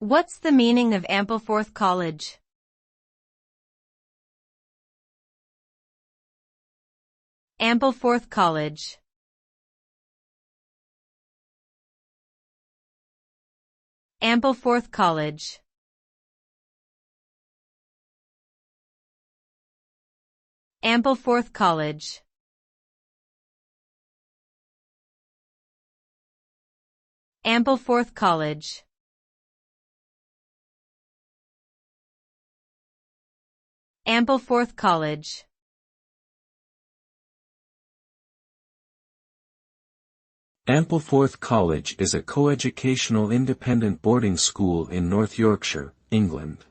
What's the meaning of Ampleforth College? Ampleforth College. Ampleforth College. Ampleforth College. Ampleforth College. Ampleforth College. Ampleforth College is a coeducational independent boarding school in North Yorkshire, England.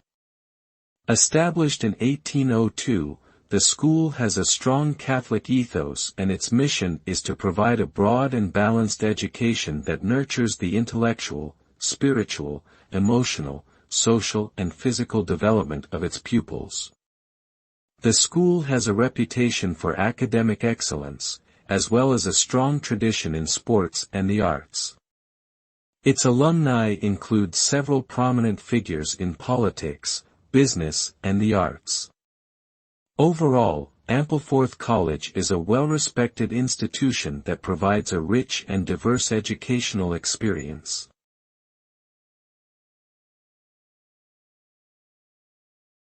Established in 1802, the school has a strong Catholic ethos and its mission is to provide a broad and balanced education that nurtures the intellectual, spiritual, emotional, social and physical development of its pupils. The school has a reputation for academic excellence, as well as a strong tradition in sports and the arts. Its alumni include several prominent figures in politics, business, and the arts. Overall, Ampleforth College is a well-respected institution that provides a rich and diverse educational experience.